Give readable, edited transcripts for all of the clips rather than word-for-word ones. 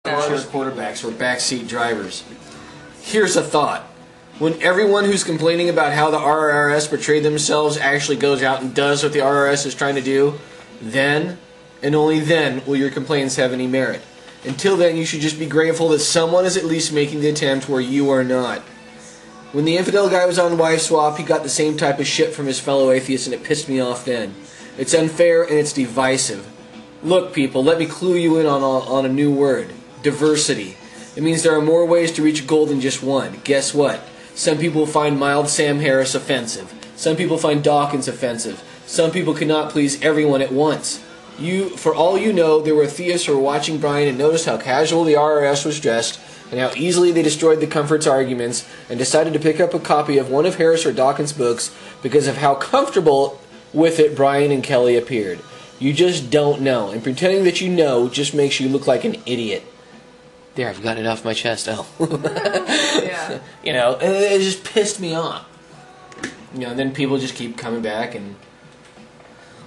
Quarterbacks or backseat drivers. Here's a thought. When everyone who's complaining about how the RRS portrayed themselves actually goes out and does what the RRS is trying to do, then, and only then, will your complaints have any merit. Until then, you should just be grateful that someone is at least making the attempt where you are not. When the infidel guy was on Wife Swap, he got the same type of shit from his fellow atheists, and it pissed me off then. It's unfair and it's divisive. Look, people, let me clue you in on a new word. Diversity. It means there are more ways to reach a goal than just one. Guess what? Some people find mild Sam Harris offensive. Some people find Dawkins offensive. Some people cannot please everyone at once. For all you know, there were theists who were watching Brian and noticed how casual the RRS was dressed and how easily they destroyed the comfort's arguments and decided to pick up a copy of one of Harris or Dawkins' books because of how comfortable with it Brian and Kelly appeared. You just don't know, and pretending that you know just makes you look like an idiot. There, I've gotten it off my chest. Oh. Yeah. You know, and it just pissed me off. You know, and then people just keep coming back and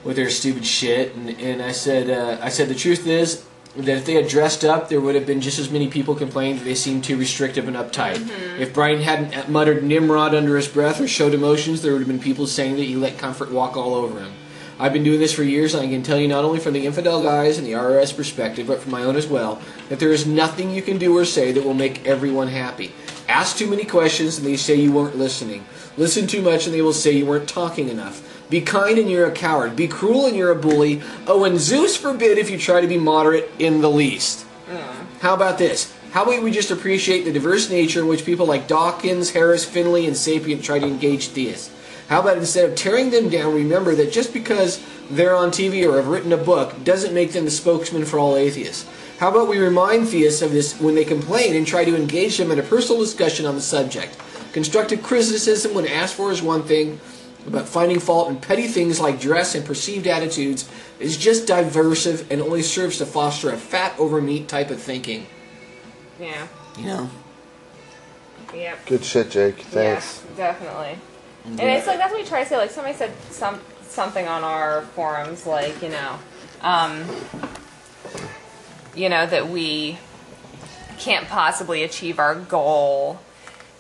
with their stupid shit. And I said the truth is that if they had dressed up, there would have been just as many people complaining that they seemed too restrictive and uptight. Mm-hmm. If Brian hadn't muttered Nimrod under his breath or showed emotions, there would have been people saying that he let comfort walk all over him. I've been doing this for years, and I can tell you not only from the infidel guys and the RRS perspective, but from my own as well, that there is nothing you can do or say that will make everyone happy. Ask too many questions, and they say you weren't listening. Listen too much, and they will say you weren't talking enough. Be kind, and you're a coward. Be cruel, and you're a bully. Oh, and Zeus forbid if you try to be moderate in the least. How about this? How about we just appreciate the diverse nature in which people like Dawkins, Harris, Finley, and Sapient try to engage theists? How about instead of tearing them down, remember that just because they're on TV or have written a book doesn't make them the spokesman for all atheists? How about we remind theists of this when they complain and try to engage them in a personal discussion on the subject? Constructive criticism when asked for is one thing, but finding fault in petty things like dress and perceived attitudes is just diversive and only serves to foster a fat over meat type of thinking. Yeah. You know? Yep. Good shit, Jake. Thanks. Yeah, definitely. And it's like, that's what we try to say, like, somebody said something on our forums, like, that we can't possibly achieve our goal,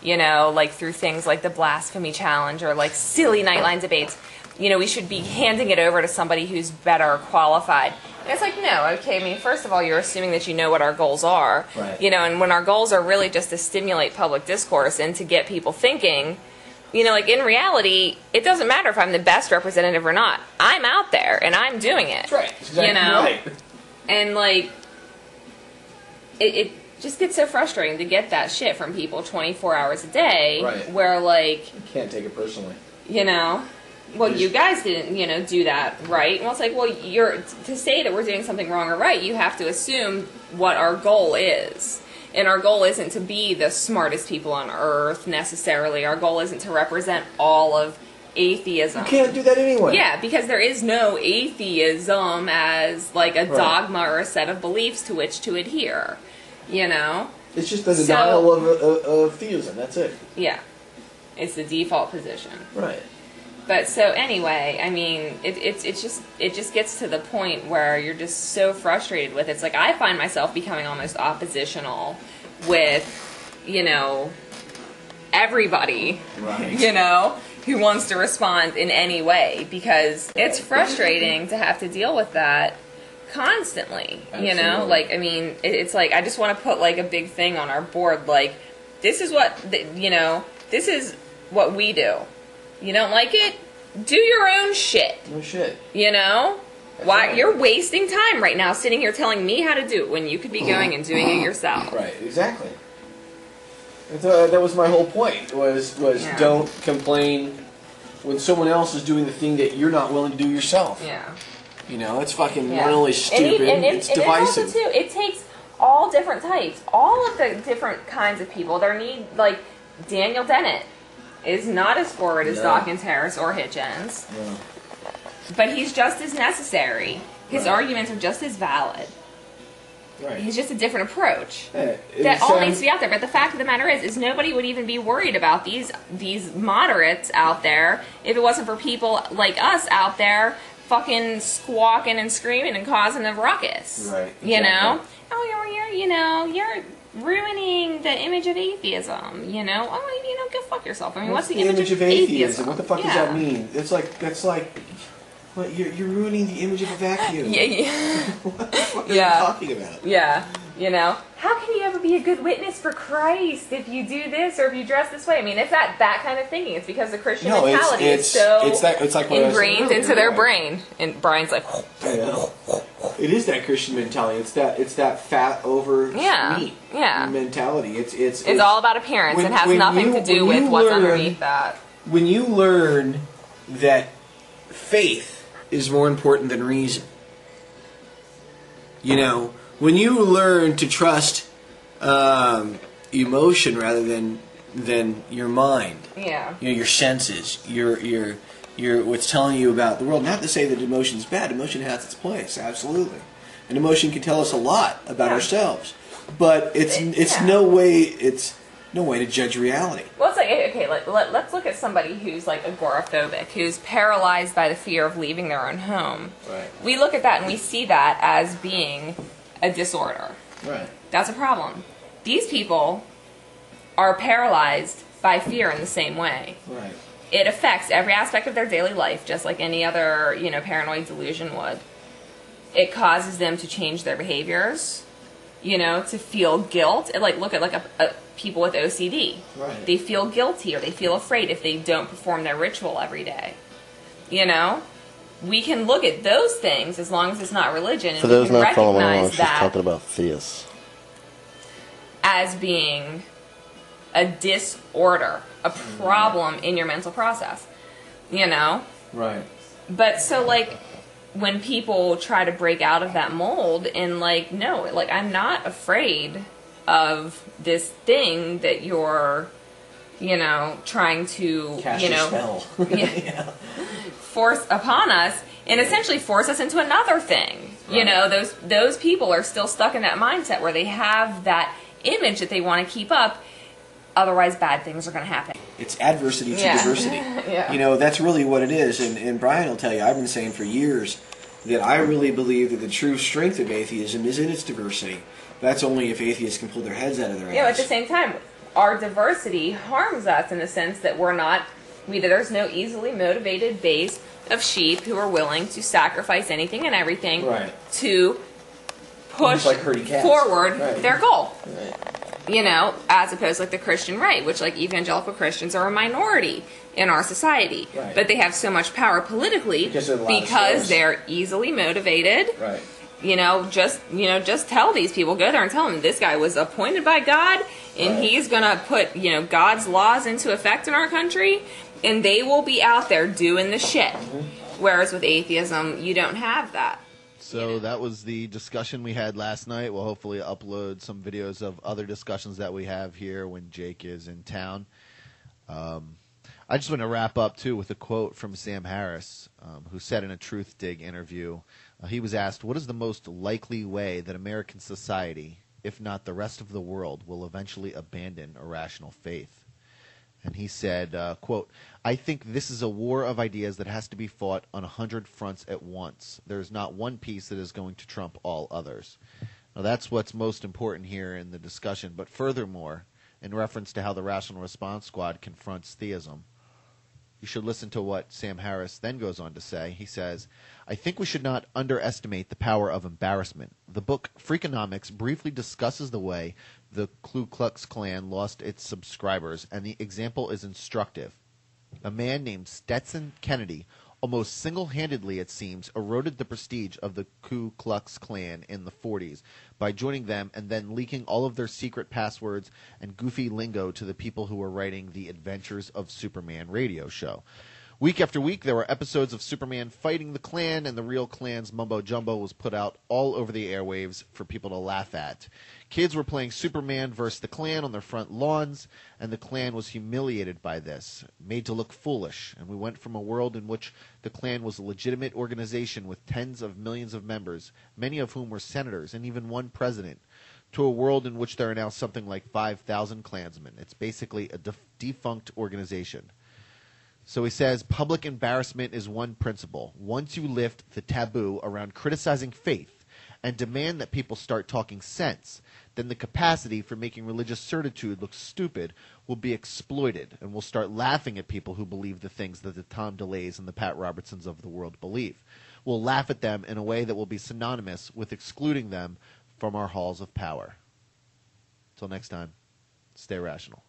like through things like the blasphemy challenge or like silly Nightline debates. We should be handing it over to somebody who's better qualified. And it's like, no, okay, I mean, first of all, you're assuming that you know what our goals are. Right. And when our goals are really just to stimulate public discourse and to get people thinking, like in reality, it doesn't matter if I'm the best representative or not. I'm out there and I'm doing it. That's right. Exactly right. And like, it just gets so frustrating to get that shit from people 24 hours a day. Right. Where like, You can't take it personally. Well, you guys didn't, do that right. Well, it's like, well, to say that we're doing something wrong or right, you have to assume what our goal is. And our goal isn't to be the smartest people on earth, necessarily. Our goal isn't to represent all of atheism. You can't do that anyway. Yeah, because there is no atheism as, like, a dogma or a set of beliefs to which to adhere, It's just the denial of theism, that's it. Yeah. It's the default position. Right. But so anyway, I mean, it just gets to the point where you're just so frustrated with it. It's like I find myself becoming almost oppositional with, everybody, right. Who wants to respond in any way, because it's frustrating to have to deal with that constantly. Absolutely. Like, I mean, it's like I just want to put like a big thing on our board, like this is what this is what we do. You don't like it? Do your own shit. No shit. Why right. You're wasting time right now sitting here telling me how to do it when you could be going and doing it yourself. Right, exactly. That was my whole point, was don't complain when someone else is doing the thing that you're not willing to do yourself. Yeah. It's fucking not only stupid, it's divisive. And also, too, it takes all different types, all of the different kinds of people. Like, Daniel Dennett is not as forward as Dawkins, Harris, or Hitchens. No. But he's just as necessary. His arguments are just as valid. Right. He's just a different approach. That all needs to be out there. But the fact of the matter is nobody would even be worried about these moderates out there if it wasn't for people like us out there fucking squawking and screaming and causing a ruckus. Right. You know? Oh, you're ruining the image of atheism, go fuck yourself. I mean, what's the image of atheism? What the fuck does that mean? That's like, what, you're ruining the image of a vacuum. Yeah. What the fuck are you talking about? Yeah. How can you ever be a good witness for Christ if you do this or if you dress this way? I mean, it's that kind of thinking. It's because the Christian mentality is so it's like ingrained into their brain. And Brian's like, it is that Christian mentality. It's that fat over meat mentality. It's all about appearance. It has nothing to do with what's underneath that. When you learn that faith is more important than reason, when you learn to trust emotion rather than your mind, your senses, your what's telling you about the world. Not to say that emotion is bad. Emotion has its place, absolutely, and emotion can tell us a lot about ourselves. But it's no way to judge reality. Well, it's like, okay, let's look at somebody who's like agoraphobic, who's paralyzed by the fear of leaving their own home. Right. We look at that and we see that as being a disorder. Right. That's a problem. These people are paralyzed by fear in the same way. Right. It affects every aspect of their daily life, just like any other, paranoid delusion would. It causes them to change their behaviors, to feel guilt. Look at people with OCD. Right. They feel guilty or they feel afraid if they don't perform their ritual every day. We can look at those things as long as it's not religion, and for those we can not following along, recognize she's that talking about theists as being a disorder, a problem in your mental process. Right. But so when people try to break out of that mold and no, I'm not afraid of this thing that you're, trying to, cast a spell. force upon us and essentially force us into another thing. Right. Those people are still stuck in that mindset where they have that image that they want to keep up. Otherwise, bad things are going to happen. It's adversity to diversity. Yeah. That's really what it is. And Brian will tell you, I've been saying for years that I really believe that the true strength of atheism is in its diversity. That's only if atheists can pull their heads out of their ass. At the same time, our diversity harms us in the sense that there's no easily motivated base of sheep who are willing to sacrifice anything and everything to push forward their goal. Right. As opposed to the Christian right, which evangelical Christians are a minority in our society. Right. But they have so much power politically because they're easily motivated. Right. Just tell these people, go there and tell them this guy was appointed by God and he's going to put, God's laws into effect in our country and they will be out there doing the shit. Mm-hmm. Whereas with atheism, you don't have that. So that was the discussion we had last night. We'll hopefully upload some videos of other discussions that we have here when Jake is in town. I just want to wrap up, too, with a quote from Sam Harris, who said in a Truth Dig interview, he was asked, what is the most likely way that American society, if not the rest of the world, will eventually abandon irrational faith? And he said, quote, I think this is a war of ideas that has to be fought on 100 fronts at once. There is not one piece that is going to trump all others. Now, that's what's most important here in the discussion. But furthermore, in reference to how the Rational Response Squad confronts theism, you should listen to what Sam Harris then goes on to say. He says, I think we should not underestimate the power of embarrassment. The book Freakonomics briefly discusses the way the Ku Klux Klan lost its subscribers, and the example is instructive. A man named Stetson Kennedy almost single-handedly, it seems, eroded the prestige of the Ku Klux Klan in the 40s by joining them and then leaking all of their secret passwords and goofy lingo to the people who were writing the Adventures of Superman radio show. Week after week, there were episodes of Superman fighting the Klan, and the real Klan's mumbo-jumbo was put out all over the airwaves for people to laugh at. Kids were playing Superman versus the Klan on their front lawns, and the Klan was humiliated by this, made to look foolish, and we went from a world in which the Klan was a legitimate organization with tens of millions of members, many of whom were senators and even one president, to a world in which there are now something like 5,000 Klansmen. It's basically a defunct organization. So he says, public embarrassment is one principle. Once you lift the taboo around criticizing faith and demand that people start talking sense, then the capacity for making religious certitude look stupid will be exploited, and we'll start laughing at people who believe the things that the Tom DeLays and the Pat Robertsons of the world believe. We'll laugh at them in a way that will be synonymous with excluding them from our halls of power. Till next time, stay rational.